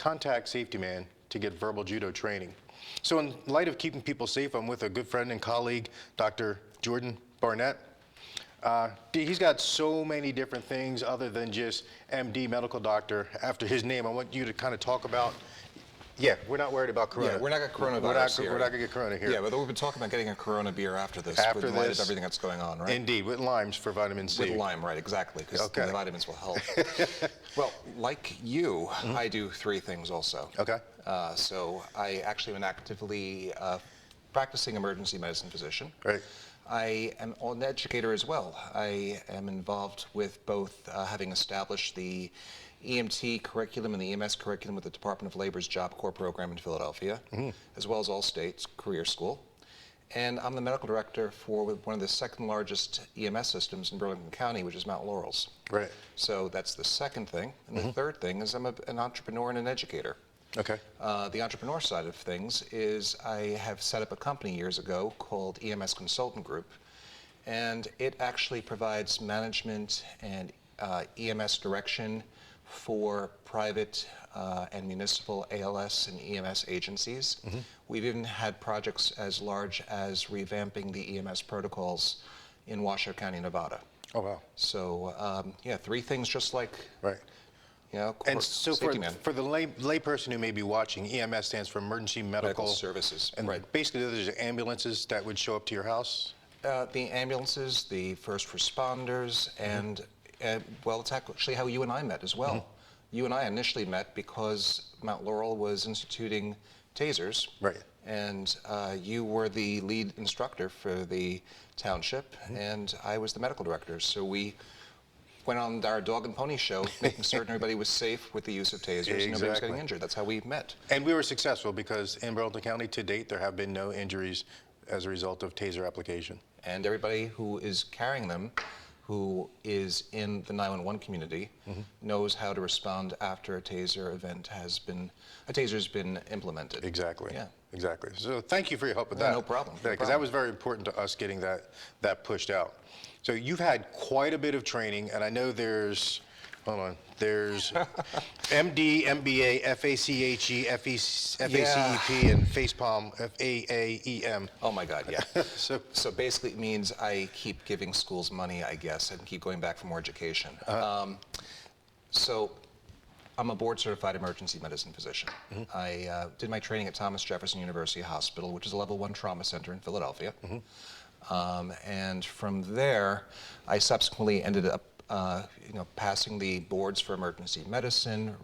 contact safety man to get verbal judo training. So in light of keeping people safe, I'm with a good friend and colleague, Dr. Jordan Barnett. He's got so many different things other than just MD, medical doctor, after his name. I want you to kind of talk about, yeah, we're not worried about corona. Yeah, we're not going to coronavirus here. We're not going to get corona here. Yeah, but we've been talking about getting a Corona beer after this, after in light of everything that's going on, right? Indeed, with limes for vitamin C. With lime, right, exactly, because the vitamins will help. Well, like you, I do 3 things also. Okay. So I actually am an actively practicing emergency medicine physician. Right. I am an educator as well. I am involved with both having established the EMT curriculum and the EMS curriculum with the Department of Labor's Job Corps program in Philadelphia, as well as All States Career School. And I'm the medical director for one of the second largest EMS systems in Burlington County, which is Mount Laurel's. Right. So that's the second thing. And the third thing is I'm an entrepreneur and an educator. Okay. The entrepreneur side of things is I have set up a company years ago called EMS Consultant Group, and it actually provides management and EMS direction for private and municipal ALS and EMS agencies. We've even had projects as large as revamping the EMS protocols in Washoe County, Nevada. Oh, wow. So, yeah, 3 things just like, right. You know, and so for the lay person who may be watching, EMS stands for Emergency Medical Services. And basically there's ambulances that would show up to your house? The ambulances, the first responders, and well, it's actually how you and I met as well. You and I initially met because Mount Laurel was instituting tasers. Right. And you were the lead instructor for the township, and I was the medical director. So we went on our dog and pony show, making certain everybody was safe with the use of tasers and nobody was getting injured. That's how we met. And we were successful because in Burlington County to date, there have been no injuries as a result of taser application. And everybody who is carrying them, who is in the 911 community, knows how to respond after a taser event has been, a taser's been implemented. Exactly. Yeah. Exactly. So thank you for your help with that. No problem. Because that was very important to us getting that pushed out. So you've had quite a bit of training, and I know there's, hold on, there's MD, MBA, FACHE, FACEP, and FACEPALM, FAAEM. Oh my God, yeah. So basically it means I keep giving schools money, I guess, and keep going back for more education. So I'm a board-certified emergency medicine physician. I did my training at Thomas Jefferson University Hospital, which is a level 1 trauma center in Philadelphia. And from there, I subsequently ended up passing the boards for emergency medicine,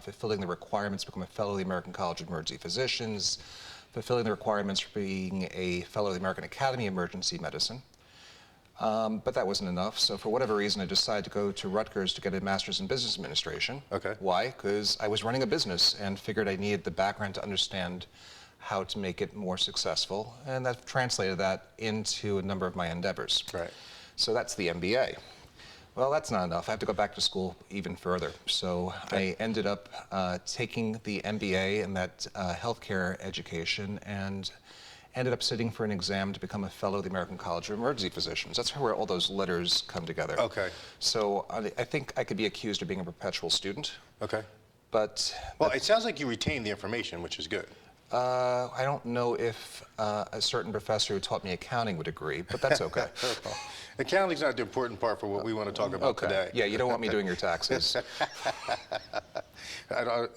fulfilling the requirements to become a fellow of the American College of Emergency Physicians, fulfilling the requirements for being a fellow of the American Academy of Emergency Medicine. But that wasn't enough, so for whatever reason I decided to go to Rutgers to get a master's in business administration. Okay. Why? Because I was running a business and figured I needed the background to understand how to make it more successful, and that translated that into a number of my endeavors. Right. So that's the MBA. Well, that's not enough. I have to go back to school even further. So I ended up taking the MBA and that healthcare education and ended up sitting for an exam to become a fellow of the American College of Emergency Physicians. That's where all those letters come together. Okay. So I think I could be accused of being a perpetual student. Okay. But well, it sounds like you retained the information, which is good. I don't know if a certain professor who taught me accounting would agree, but that's okay. Accounting's not the important part for what we want to talk about today. Yeah, you don't want me doing your taxes.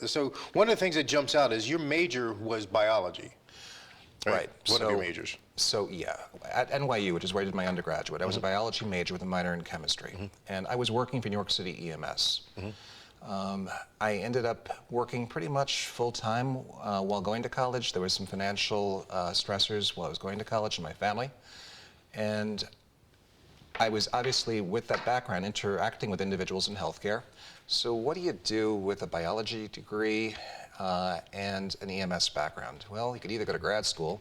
So one of the things that jumps out is your major was biology. Right. One of your majors. So yeah, at NYU, which is where I did my undergraduate, I was a biology major with a minor in chemistry, and I was working for New York City EMS. I ended up working pretty much full-time while going to college. There was some financial stressors while I was going to college in my family. And I was obviously, with that background, interacting with individuals in healthcare. So what do you do with a biology degree and an EMS background? Well, you could either go to grad school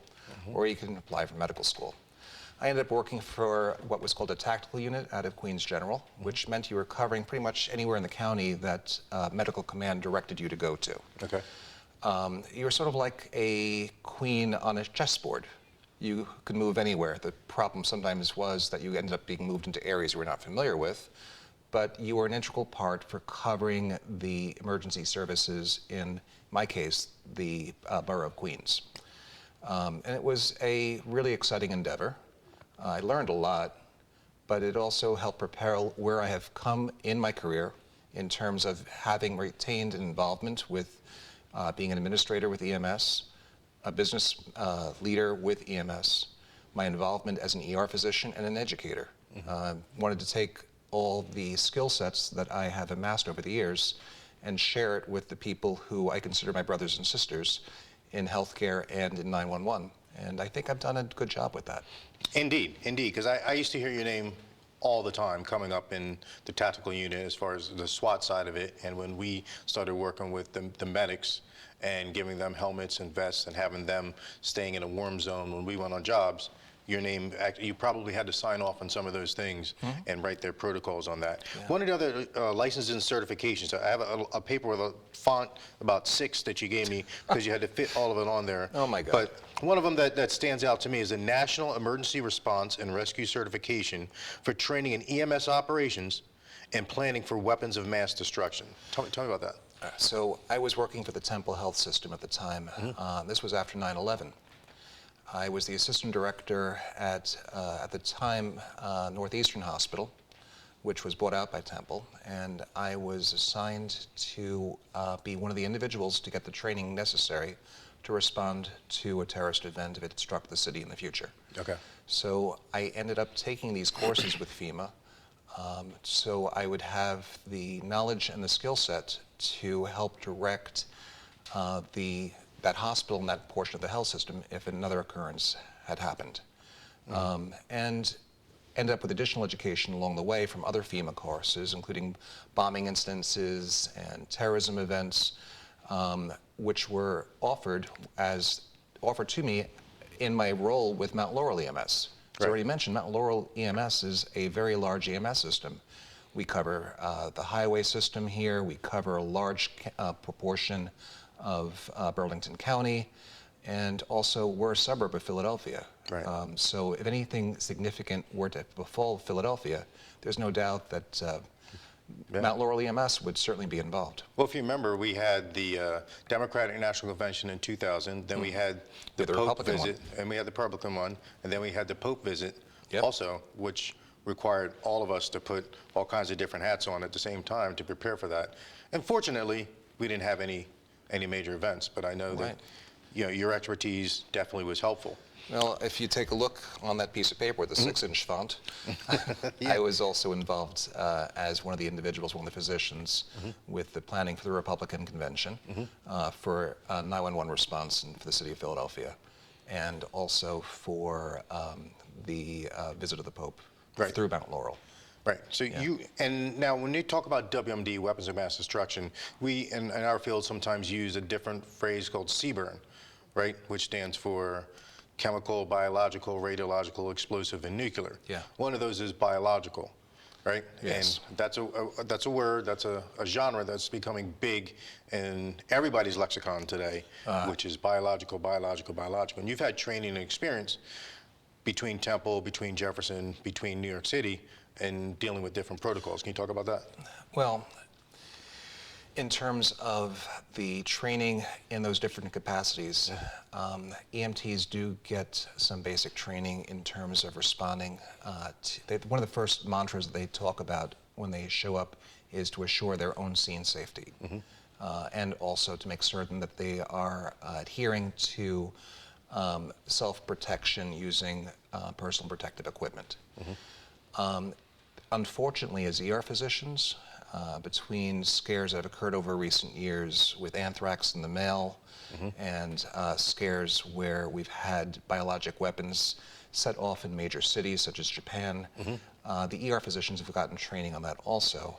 or you can apply for medical school. I ended up working for what was called a tactical unit out of Queens General, which meant you were covering pretty much anywhere in the county that medical command directed you to go to. Okay. You were sort of like a queen on a chessboard. You could move anywhere. The problem sometimes was that you ended up being moved into areas you were not familiar with, but you were an integral part for covering the emergency services, in my case, the borough of Queens. And it was a really exciting endeavor. I learned a lot, but it also helped prepare where I have come in my career in terms of having retained an involvement with being an administrator with EMS, a business leader with EMS, my involvement as an ER physician and an educator. Wanted to take all the skill sets that I have amassed over the years and share it with the people who I consider my brothers and sisters in healthcare and in 911. And I think I've done a good job with that. Indeed, indeed, because I used to hear your name all the time coming up in the tactical unit as far as the SWAT side of it. And when we started working with the medics and giving them helmets and vests and having them staying in a warm zone when we went on jobs, your name, you probably had to sign off on some of those things and write their protocols on that. Yeah. One of the other licenses and certifications, I have a paper with a font about 6 that you gave me because you had to fit all of it on there. Oh my God. But one of them that stands out to me is the National Emergency Response and Rescue Certification for training in EMS operations and planning for weapons of mass destruction. Tell me about that. So I was working for the Temple Health System at the time. This was after 9/11. I was the assistant director at the time, Northeastern Hospital, which was bought out by Temple, and I was assigned to be one of the individuals to get the training necessary to respond to a terrorist event if it struck the city in the future. Okay. So I ended up taking these courses with FEMA, so I would have the knowledge and the skill set to help direct that hospital and that portion of the health system if another occurrence had happened. And ended up with additional education along the way from other FEMA courses, including bombing instances and terrorism events, which were offered to me in my role with Mount Laurel EMS. As I already mentioned, Mount Laurel EMS is a very large EMS system. We cover the highway system here. We cover a large proportion of Burlington County, and also we're a suburb of Philadelphia. Right. So if anything significant were to befall Philadelphia, there's no doubt that Mount Laurel EMS would certainly be involved. Well, if you remember, we had the Democratic National Convention in 2000, then we had the Pope Republican visit, and we had the Republican one, and then we had the Pope visit Yep. also, which required all of us to put all kinds of different hats on at the same time to prepare for that. And fortunately, we didn't have any major events, but I know that your expertise definitely was helpful. Well, if you take a look on that piece of paper with the 6-inch font, I was also involved as one of the individuals, one of the physicians, with the planning for the Republican convention for 911 response for the city of Philadelphia, and also for the visit of the Pope through Mount Laurel. Right. So and now when you talk about WMD, weapons of mass destruction, we in our field sometimes use a different phrase called CBRN, right, which stands for chemical, biological, radiological, explosive, and nuclear. Yeah. One of those is biological, right? Yes. And that's a word, that's a genre that's becoming big in everybody's lexicon today, which is biological, biological, biological. And you've had training and experience between Temple, between Jefferson, between New York City, and dealing with different protocols. Can you talk about that? Well, in terms of the training in those different capacities, EMTs do get some basic training in terms of responding. One of the first mantras that they talk about when they show up is to assure their own scene safety, and also to make certain that they are adhering to self-protection using personal protective equipment. Unfortunately, as ER physicians, between scares that have occurred over recent years with anthrax in the mail and scares where we've had biologic weapons set off in major cities such as Japan, the ER physicians have gotten training on that also,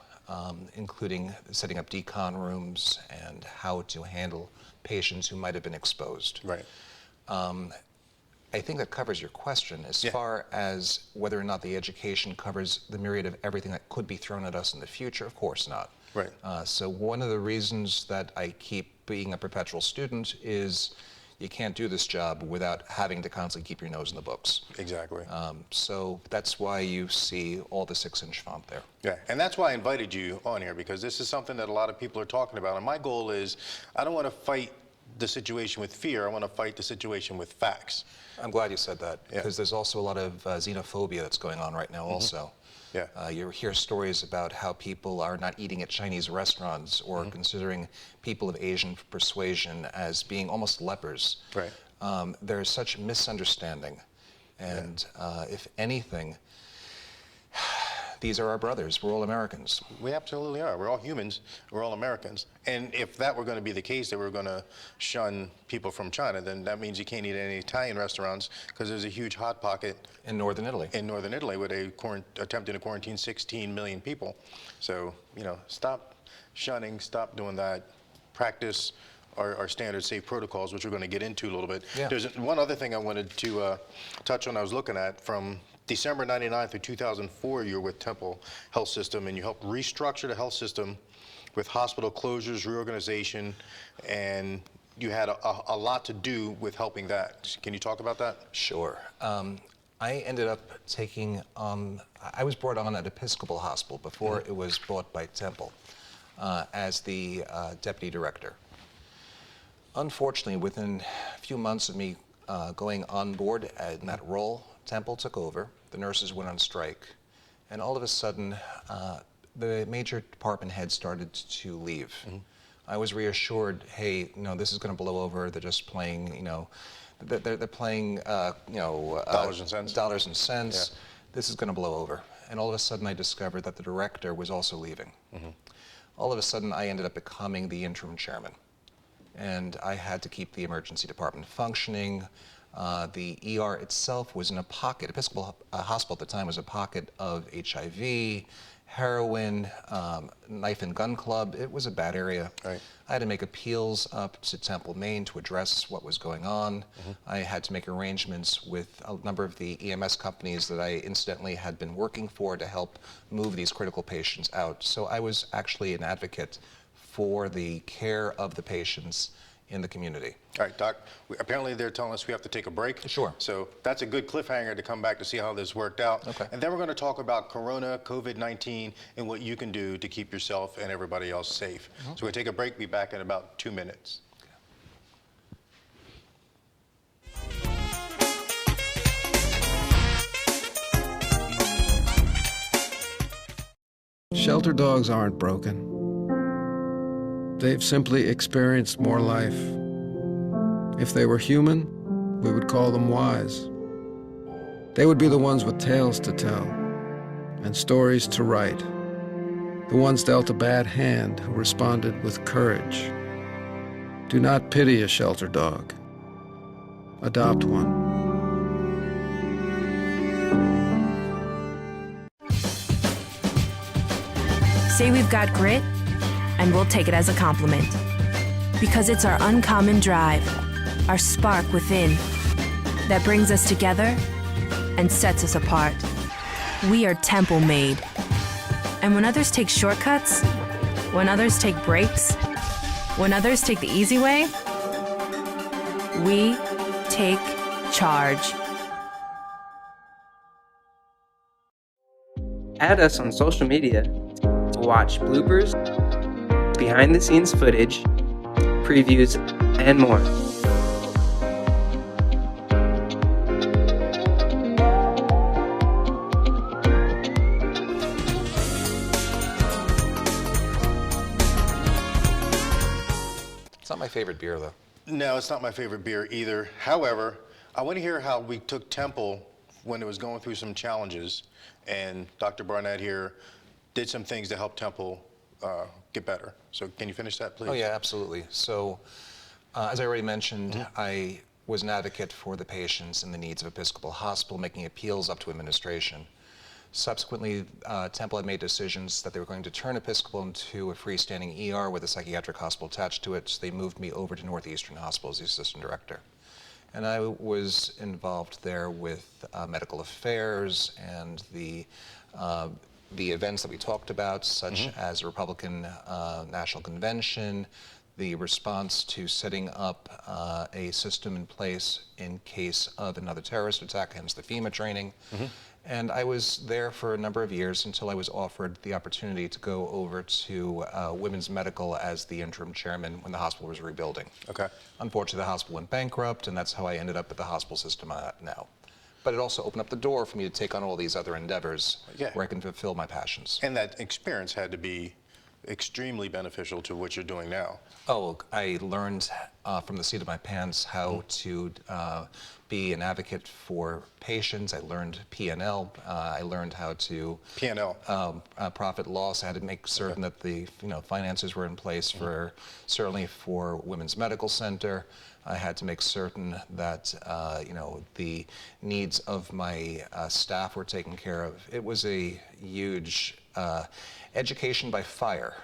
including setting up decon rooms and how to handle patients who might have been exposed. Right. I think that covers your question. As far as whether or not the education covers the myriad of everything that could be thrown at us in the future, of course not. Right. So one of the reasons that I keep being a perpetual student is you can't do this job without having to constantly keep your nose in the books. Exactly. So that's why you see all the 6-inch font there. Yeah, and that's why I invited you on here, because this is something that a lot of people are talking about. And my goal is, I don't want to fight the situation with fear. I want to fight the situation with facts. I'm glad you said that, Yeah. because there's also a lot of xenophobia that's going on right now also. Yeah. You hear stories about how people are not eating at Chinese restaurants or considering people of Asian persuasion as being almost lepers. Right. There's such misunderstanding. And if anything, these are our brothers. We're all Americans. We absolutely are. We're all humans. We're all Americans. And if that were going to be the case, that we're going to shun people from China, then that means you can't eat at any Italian restaurants, because there's a huge hot pocket In northern Italy. in northern Italy where they attempting to quarantine 16 million people. So, you know, stop shunning, stop doing that. Practice our standard safe protocols, which we're going to get into a little bit. Yeah. There's one other thing I wanted to touch on. I was looking at from December 99 through 2004, you were with Temple Health System, and you helped restructure the health system with hospital closures, reorganization, and you had a lot to do with helping that. Can you talk about that? Sure. I ended up taking on, I was brought on at Episcopal Hospital before it was bought by Temple as the deputy director. Unfortunately, within a few months of me going on board in that role, Temple took over, the nurses went on strike, and all of a sudden, the major department heads started to leave. I was reassured, hey, no, this is going to blow over. They're just playing, you know, they're playing, Dollars and cents. Dollars and cents. This is going to blow over. And all of a sudden, I discovered that the director was also leaving. All of a sudden, I ended up becoming the interim chairman, and I had to keep the emergency department functioning. The ER itself was in a pocket. Episcopal Hospital at the time was a pocket of HIV, heroin, knife and gun club. It was a bad area. Right. I had to make appeals up to Temple, Maine to address what was going on. I had to make arrangements with a number of the EMS companies that I incidentally had been working for to help move these critical patients out. So I was actually an advocate for the care of the patients in the community. All right, Doc, apparently they're telling us we have to take a break. Sure. So that's a good cliffhanger to come back to see how this worked out. Okay. And then we're going to talk about Corona, COVID-19, and what you can do to keep yourself and everybody else safe. So we're going to take a break, be back in about 2 minutes. Shelter dogs aren't broken. They've simply experienced more life. If they were human, we would call them wise. They would be the ones with tales to tell and stories to write, the ones dealt a bad hand who responded with courage. Do not pity a shelter dog. Adopt one. Say we've got grit, and we'll take it as a compliment. Because it's our uncommon drive, our spark within, that brings us together and sets us apart. We are Temple made. And when others take shortcuts, when others take breaks, when others take the easy way, we take charge. Add us on social media to watch bloopers, behind-the-scenes footage, previews, and more. It's not my favorite beer, though. No, it's not my favorite beer either. However, I want to hear how we took Temple when it was going through some challenges, and Dr. Barnett here did some things to help Temple get better. So can you finish that, please? Oh, yeah, absolutely. So, as I already mentioned, I was an advocate for the patients and the needs of Episcopal Hospital, making appeals up to administration. Subsequently, Temple had made decisions that they were going to turn Episcopal into a freestanding ER with a psychiatric hospital attached to it, so they moved me over to Northeastern Hospital as the assistant director. And I was involved there with medical affairs and the events that we talked about, such as the Republican National Convention, the response to setting up a system in place in case of another terrorist attack, hence the FEMA training. And I was there for a number of years until I was offered the opportunity to go over to Women's Medical as the interim chairman when the hospital was rebuilding. Okay. Unfortunately, the hospital went bankrupt, and that's how I ended up at the hospital system I'm at now. But it also opened up the door for me to take on all these other endeavors where I can fulfill my passions. And that experience had to be extremely beneficial to what you're doing now. Oh, I learned from the seat of my pants how to be an advocate for patients. I learned P&L. I learned how to P&L. Profit loss. I had to make certain that the finances were in place for certainly for Women's Medical Center. I had to make certain that the needs of my staff were taken care of. It was a huge education by fire,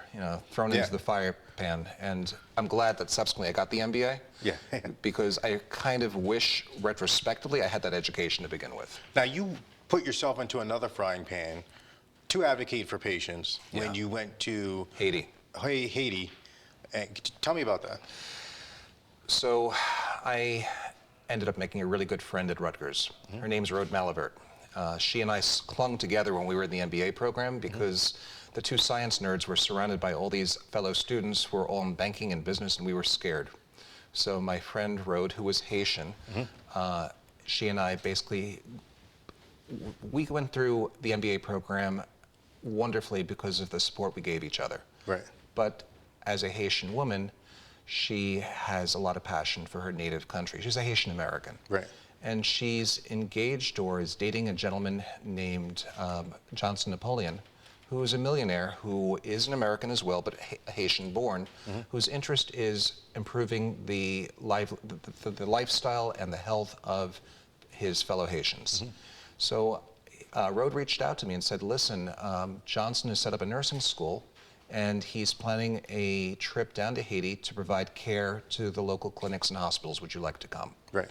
thrown into the fire pan. And I'm glad that subsequently I got the MBA. Yeah. Because I kind of wish, retrospectively, I had that education to begin with. Now, you put yourself into another frying pan to advocate for patients when you went to Haiti. Haiti. Tell me about that. So I ended up making a really good friend at Rutgers. Her name's Rhoda Malivert. She and I clung together when we were in the MBA program because the two science nerds were surrounded by all these fellow students who were all in banking and business, and we were scared. So my friend Rhoda, who was Haitian, she and I basically, we went through the MBA program wonderfully because of the support we gave each other. Right. But as a Haitian woman, she has a lot of passion for her native country. She's a Haitian American. Right. And she's engaged or is dating a gentleman named Johnson Napoleon, who is a millionaire, who is an American as well, but Haitian born, whose interest is improving the lifestyle and the health of his fellow Haitians. So Rhoda reached out to me and said, listen, Johnson has set up a nursing school, and he's planning a trip down to Haiti to provide care to the local clinics and hospitals. Would you like to come? Right.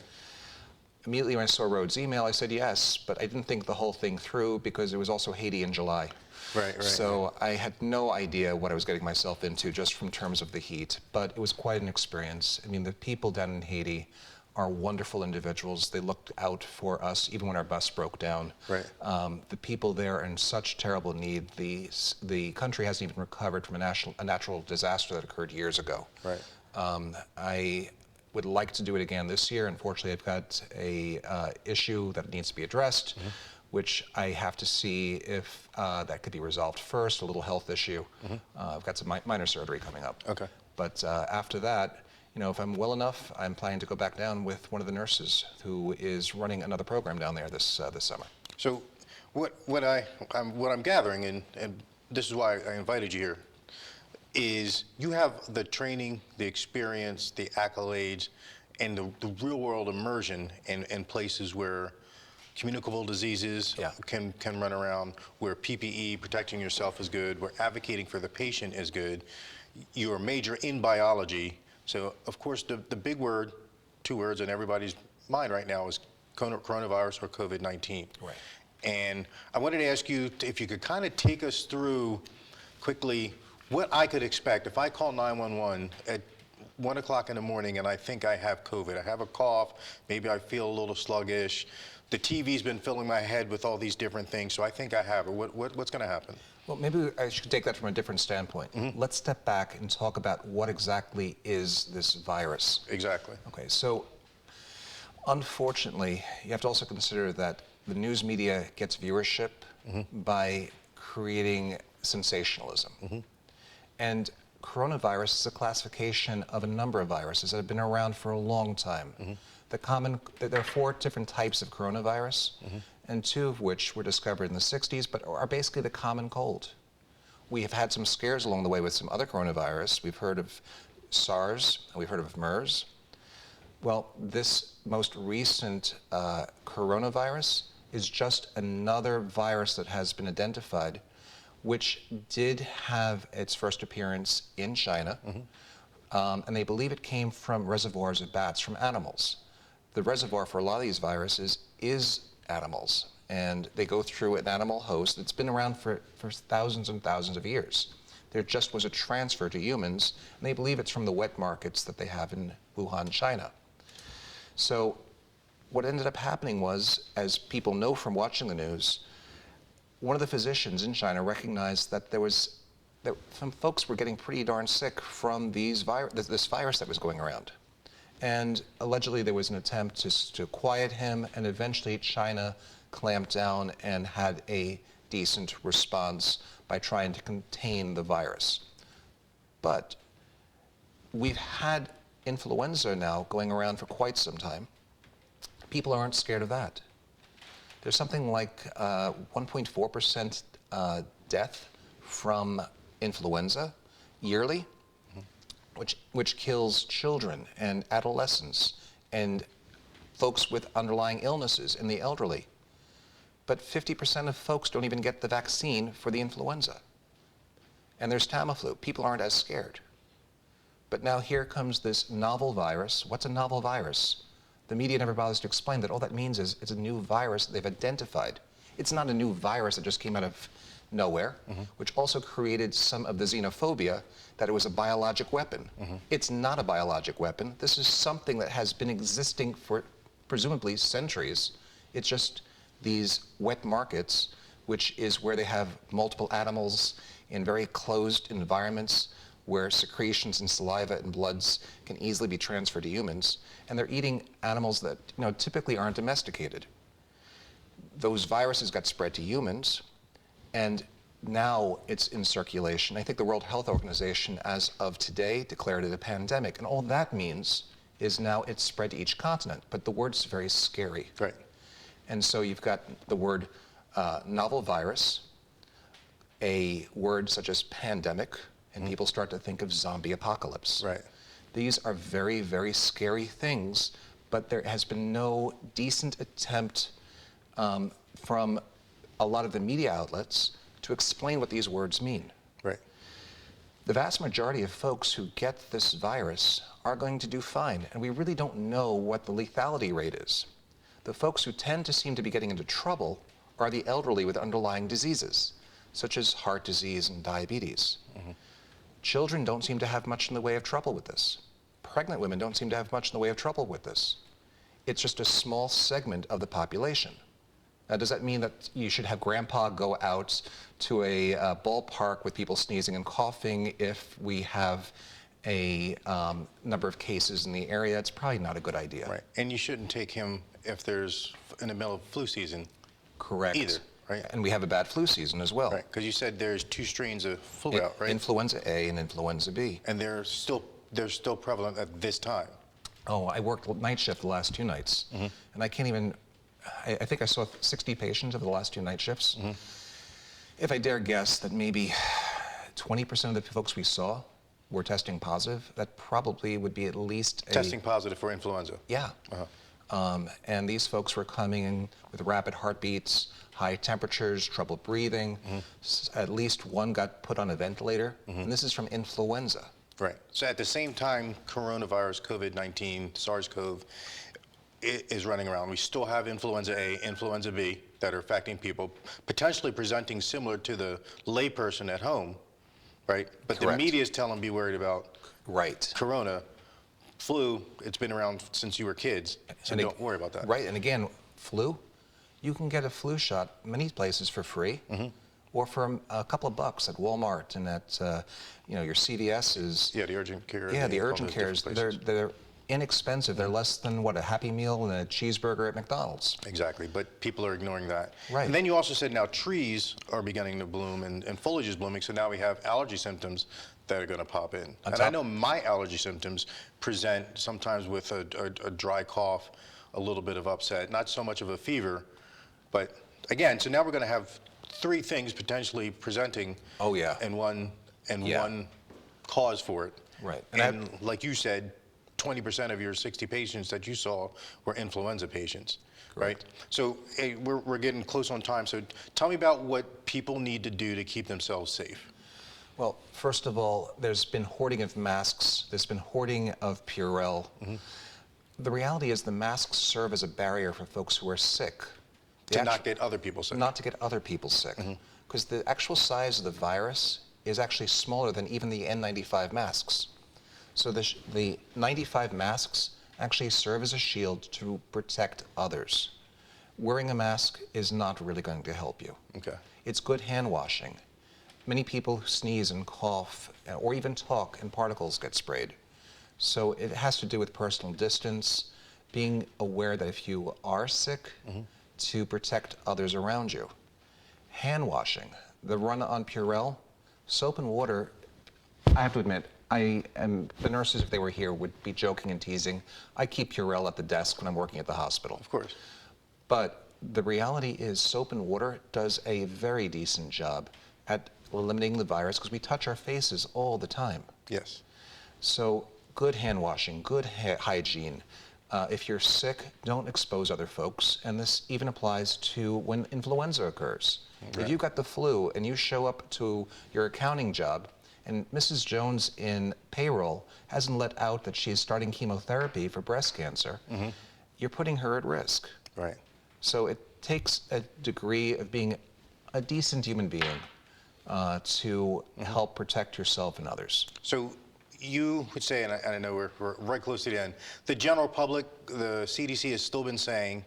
Immediately when I saw Rhoda's email, I said yes, but I didn't think the whole thing through because it was also Haiti in July. Right. So I had no idea what I was getting myself into just from terms of the heat, but it was quite an experience. I mean, the people down in Haiti are wonderful individuals. They looked out for us even when our bus broke down. Right. The people there are in such terrible need. The country hasn't even recovered from a natural disaster that occurred years ago. Right. I would like to do it again this year. Unfortunately, I've got a issue that needs to be addressed, which I have to see if that could be resolved first, a little health issue. I've got some minor surgery coming up. Okay. But after that, if I'm well enough, I'm planning to go back down with one of the nurses who is running another program down there this summer. So what I'm gathering, and this is why I invited you here, is you have the training, the experience, the accolades, and the real world immersion in places where communicable diseases can run around, where PPE, protecting yourself, is good, where advocating for the patient is good. You're a major in biology. So, of course, the big word, two words in everybody's mind right now is coronavirus or COVID-19. Right. And I wanted to ask you if you could kind of take us through quickly what I could expect if I call 911 at 1 o'clock in the morning and I think I have COVID. I have a cough, maybe I feel a little sluggish. The TV's been filling my head with all these different things, so I think I have it. What's going to happen? Well, maybe I should take that from a different standpoint. Let's step back and talk about what exactly is this virus. Exactly. Okay, so unfortunately, you have to also consider that the news media gets viewership by creating sensationalism. And coronavirus is a classification of a number of viruses that have been around for a long time. There are 4 different types of coronavirus, and 2 of which were discovered in the 60s, but are basically the common cold. We have had some scares along the way with some other coronavirus. We've heard of SARS, and we've heard of MERS. Well, this most recent coronavirus is just another virus that has been identified, which did have its first appearance in China, and they believe it came from reservoirs of bats, from animals. The reservoir for a lot of these viruses is animals, and they go through an animal host that's been around for thousands and thousands of years. There just was a transfer to humans, and they believe it's from the wet markets that they have in Wuhan, China. So what ended up happening was, as people know from watching the news, one of the physicians in China recognized that some folks were getting pretty darn sick from this virus that was going around. And allegedly there was an attempt to quiet him, and eventually China clamped down and had a decent response by trying to contain the virus. But we've had influenza now going around for quite some time. People aren't scared of that. There's something like 1.4% death from influenza yearly, which kills children and adolescents and folks with underlying illnesses and the elderly. But 50% of folks don't even get the vaccine for the influenza. And there's Tamiflu. People aren't as scared. But now here comes this novel virus. What's a novel virus? The media never bothers to explain that all that means is it's a new virus that they've identified. It's not a new virus that just came out of nowhere, which also created some of the xenophobia that it was a biologic weapon. It's not a biologic weapon. This is something that has been existing for presumably centuries. It's just these wet markets, which is where they have multiple animals in very closed environments where secretions and saliva and bloods can easily be transferred to humans, and they're eating animals that typically aren't domesticated. Those viruses got spread to humans, and now it's in circulation. I think the World Health Organization, as of today, declared it a pandemic, and all that means is now it's spread to each continent, but the word's very scary. Right. And so you've got the word novel virus, a word such as pandemic, and people start to think of zombie apocalypse. Right. These are very, very scary things, but there has been no decent attempt from a lot of the media outlets to explain what these words mean. Right. The vast majority of folks who get this virus are going to do fine, and we really don't know what the lethality rate is. The folks who tend to seem to be getting into trouble are the elderly with underlying diseases, such as heart disease and diabetes. Children don't seem to have much in the way of trouble with this. Pregnant women don't seem to have much in the way of trouble with this. It's just a small segment of the population. Now, does that mean that you should have grandpa go out to a ballpark with people sneezing and coughing if we have a number of cases in the area? It's probably not a good idea. Right. And you shouldn't take him if there's in the middle of flu season. Correct. Either, right? And we have a bad flu season as well. Right, because you said there's 2 strains of flu out, right? Influenza A and influenza B. And they're still prevalent at this time. Oh, I worked night shift the last 2 nights, and I can't even, I think I saw 60 patients over the last 2 night shifts. If I dare guess that maybe 20% of the folks we saw were testing positive, that probably would be at least Testing positive for influenza. Yeah. And these folks were coming in with rapid heartbeats, high temperatures, trouble breathing. At least one got put on a ventilator, and this is from influenza. Right. So at the same time, coronavirus, COVID-19, SARS-CoV is running around. We still have influenza A, influenza B that are affecting people, potentially presenting similar to the layperson at home, right? But Correct. the media is telling them be worried about Right. corona. Flu, it's been around since you were kids, so And don't worry about that. Right, and again, flu, you can get a flu shot many places for free, or for a couple of bucks at Walmart and at your CVS is. Yeah, the urgent care. Yeah, the all urgent those cares. different places. They're inexpensive. They're less than what, a Happy Meal and a cheeseburger at McDonald's. Exactly, but people are ignoring that. Right. And then you also said now trees are beginning to bloom and foliage is blooming, so now we have allergy symptoms that are going to pop in. And I know my allergy symptoms present sometimes with a dry cough, a little bit of upset, not so much of a fever, but again, so now we're going to have 3 things potentially presenting. Oh, yeah. And one Yeah. one cause for it. Right. And like you said, 20% of your 60 patients that you saw were influenza patients, right? So hey, we're getting close on time. So tell me about what people need to do to keep themselves safe. Well, first of all, there's been hoarding of masks. There's been hoarding of Purell. The reality is the masks serve as a barrier for folks who are sick. To not get other people sick. Not to get other people sick. Because the actual size of the virus is actually smaller than even the N95 masks. So the 95 masks actually serve as a shield to protect others. Wearing a mask is not really going to help you. Okay. It's good hand washing. Many people sneeze and cough or even talk and particles get sprayed. So it has to do with personal distance, being aware that if you are sick, to protect others around you. Hand washing, the run on Purell, soap and water. I have to admit, the nurses, if they were here, would be joking and teasing. I keep Purell at the desk when I'm working at the hospital. Of course. But the reality is soap and water does a very decent job at eliminating the virus because we touch our faces all the time. Yes. So good hand washing, good hygiene. If you're sick, don't expose other folks. And this even applies to when influenza occurs. Right. If you got the flu and you show up to your accounting job and Mrs. Jones in payroll hasn't let out that she's starting chemotherapy for breast cancer, you're putting her at risk. Right. So it takes a degree of being a decent human being to help protect yourself and others. So you would say, and I know we're right close to the end, the general public, the CDC has still been saying,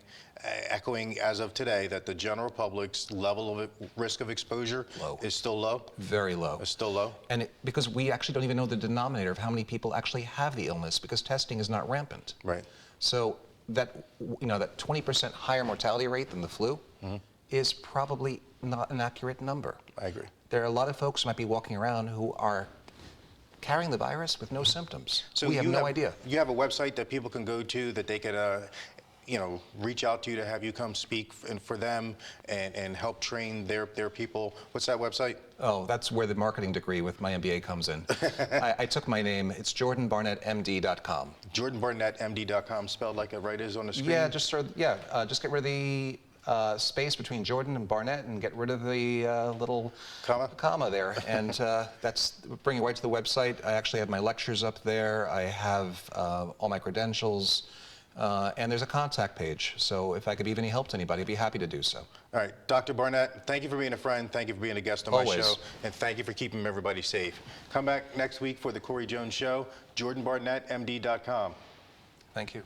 echoing as of today, that the general public's level of risk of exposure is still low? Very low. It's still low? And because we actually don't even know the denominator of how many people actually have the illness because testing is not rampant. Right. So that 20% higher mortality rate than the flu is probably not an accurate number. I agree. There are a lot of folks who might be walking around who are carrying the virus with no symptoms. So we have no idea. You have a website that people can go to that they could, reach out to you to have you come speak for them and help train their people. What's that website? Oh, that's where the marketing degree with my MBA comes in. I took my name. It's jordanbarnettmd.com. jordanbarnettmd.com, spelled like it right is on the screen? Yeah, just get rid of the space between Jordan and Barnett and get rid of the little comma there. And that's bring you right to the website. I actually have my lectures up there. I have all my credentials. And there's a contact page. So if I could be of any help to anybody, I'd be happy to do so. All right, Dr. Barnett, thank you for being a friend. Thank you for being a guest on my Always. show. And thank you for keeping everybody safe. Come back next week for the Corey Jones Show, jordanbarnettmd.com. Thank you.